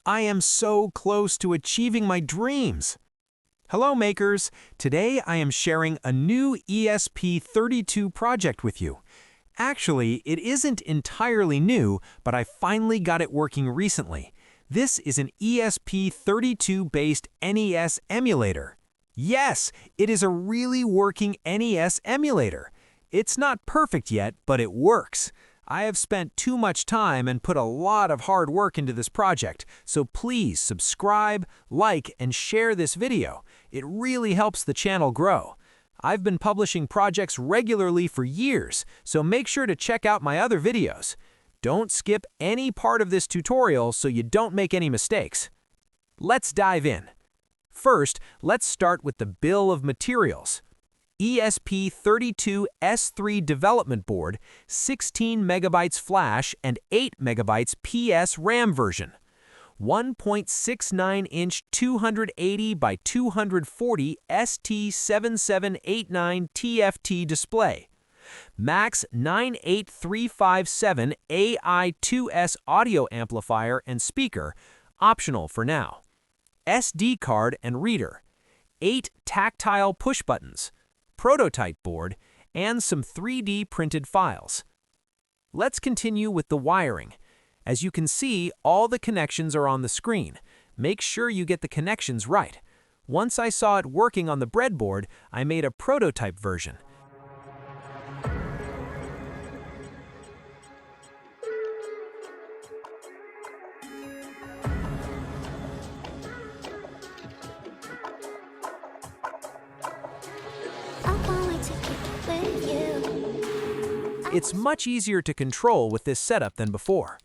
I am so close to achieving my dreams. Hello makers, today I am sharing a new ESP32 project with you. Actually, it isn't entirely new, but I finally got it working recently. This is an ESP32-based NES emulator. Yes, it is a really working NES emulator. It's not perfect yet, but it works. I have spent too much time and put a lot of hard work into this project, so please subscribe, like, and share this video. It really helps the channel grow. I've been publishing projects regularly for years, so make sure to check out my other videos. Don't skip any part of this tutorial so you don't make any mistakes. Let's dive in. First, let's start with the bill of materials. ESP32S3 development board, 16 megabytes flash and 8 megabytes PS RAM version. 1.69-inch 280 by 240 ST7789 TFT display. Max 98357 AI2S audio amplifier and speaker, optional for now. SD card and reader. 8 tactile push buttons. Prototype board, and some 3D printed files. Let's continue with the wiring. As you can see, all the connections are on the screen. Make sure you get the connections right. Once I saw it working on the breadboard, I made a prototype version. It's much easier to control with this setup than before.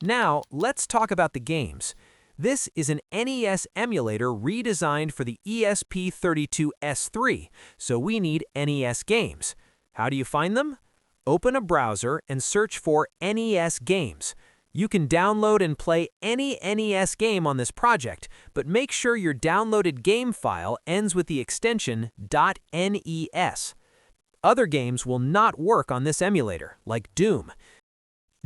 Now, let's talk about the games. This is an NES emulator redesigned for the ESP32S3, so we need NES games. How do you find them? Open a browser and search for NES games. You can download and play any NES game on this project, but make sure your downloaded game file ends with the extension .nes. Other games will not work on this emulator, like Doom.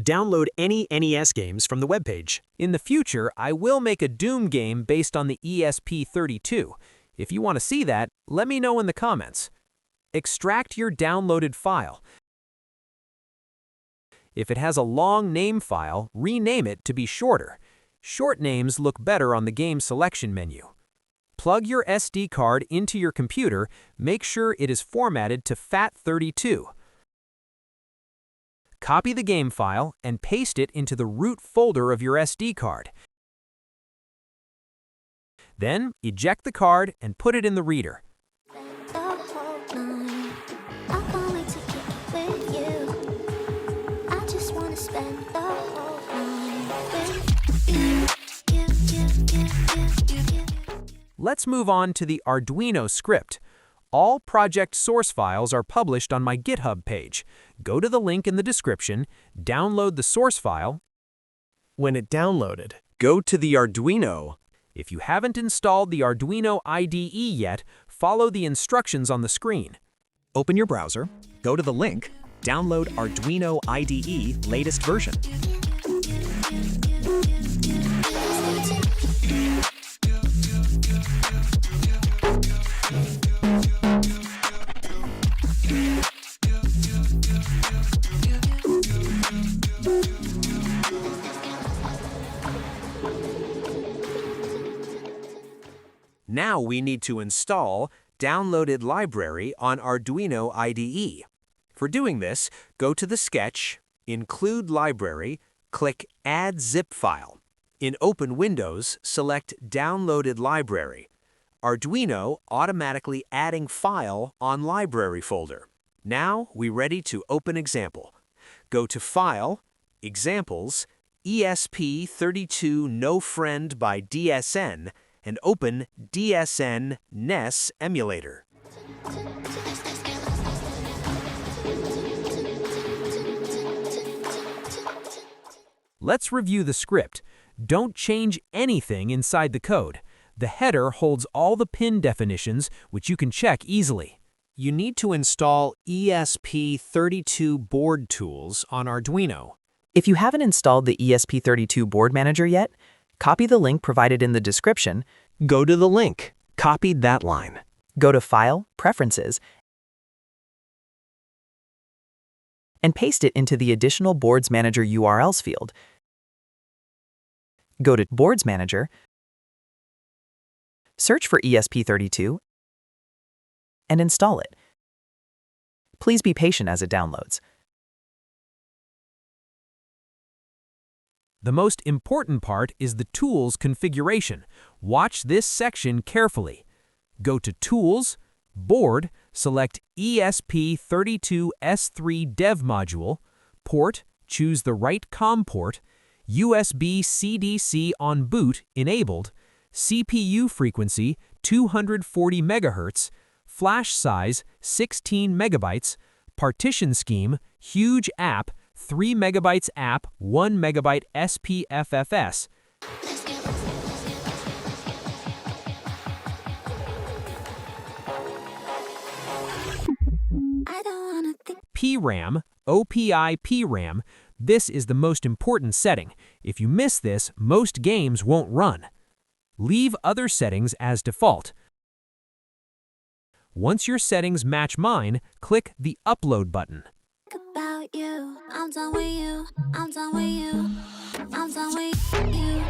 Download any NES games from the webpage. In the future, I will make a Doom game based on the ESP32. If you want to see that, let me know in the comments. Extract your downloaded file. If it has a long name file, rename it to be shorter. Short names look better on the game selection menu. Plug your SD card into your computer, make sure it is formatted to FAT32. Copy the game file and paste it into the root folder of your SD card. Then, eject the card and put it in the reader. Let's move on to the Arduino script. All project source files are published on my GitHub page. Go to the link in the description, download the source file. When it downloaded, go to the Arduino. If you haven't installed the Arduino IDE yet, follow the instructions on the screen. Open your browser, go to the link, download Arduino IDE latest version. Now we need to install Downloaded Library on Arduino IDE. For doing this, go to the Sketch, Include Library, click Add Zip File. In Open Windows, select Downloaded Library. Arduino automatically adding file on Library folder. Now we're ready to open example. Go to File, Examples, ESP32 No Friend by DSN, and open DSN NES emulator. Let's review the script. Don't change anything inside the code. The header holds all the pin definitions, which you can check easily. You need to install ESP32 board tools on Arduino. If you haven't installed the ESP32 board manager yet, Copy the link provided in the description, Go to the link. Copy that line. go to File, Preferences, and paste it into the additional Boards Manager URLs field. Go to Boards Manager, search for ESP32, and install it. Please be patient as it downloads. The most important part is the Tools configuration. Watch this section carefully. Go to Tools, Board, select ESP32S3 Dev Module, Port, choose the right COM port, USB CDC on boot enabled, CPU frequency 240 MHz, flash size 16 MB, partition scheme, huge app, 3 MB app, 1 MB SPFFS, PRAM, OPI PRAM. This is the most important setting. If you miss this, most games won't run. Leave other settings as default. Once your settings match mine, click the Upload button. About you, I'm done with you, I'm done with you, I'm done with you.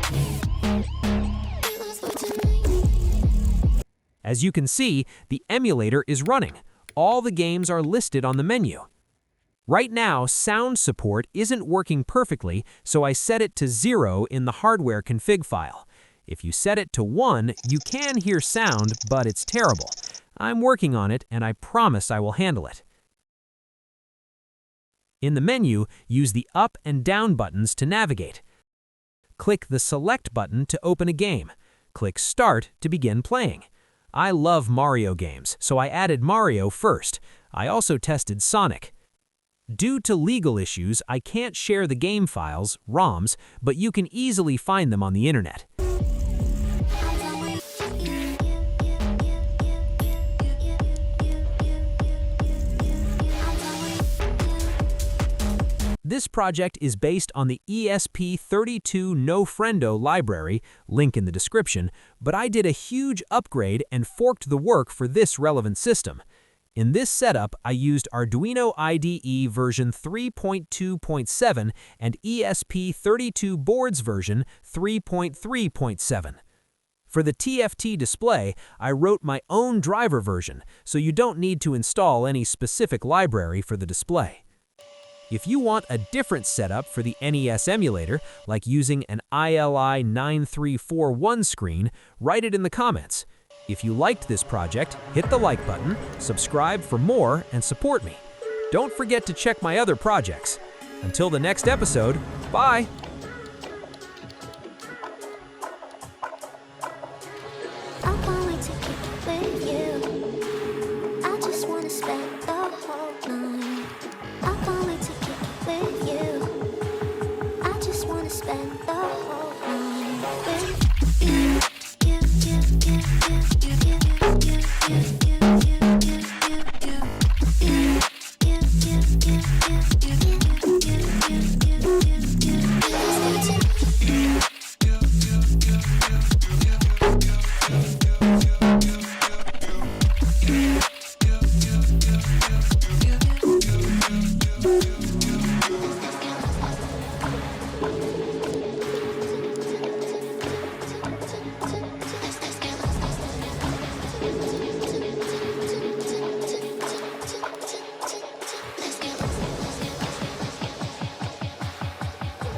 As you can see, the emulator is running. All the games are listed on the menu. Right now, sound support isn't working perfectly, so I set it to 0 in the hardware config file. If you set it to 1, you can hear sound, but it's terrible. I'm working on it, and I promise I will handle it. In the menu, use the up and down buttons to navigate. Click the Select button to open a game. Click Start to begin playing. I love Mario games, so I added Mario first. I also tested Sonic. Due to legal issues, I can't share the game files, ROMs, but you can easily find them on the internet. This project is based on the ESP32 NoFriendo library, link in the description, but I did a huge upgrade and forked the work for this relevant system. In this setup, I used Arduino IDE version 3.2.7 and ESP32 boards version 3.3.7. For the TFT display, I wrote my own driver version, so you don't need to install any specific library for the display. If you want a different setup for the NES emulator, like using an ILI 9341 screen, write it in the comments. If you liked this project, hit the like button, subscribe for more, and support me. Don't forget to check my other projects. Until the next episode, bye!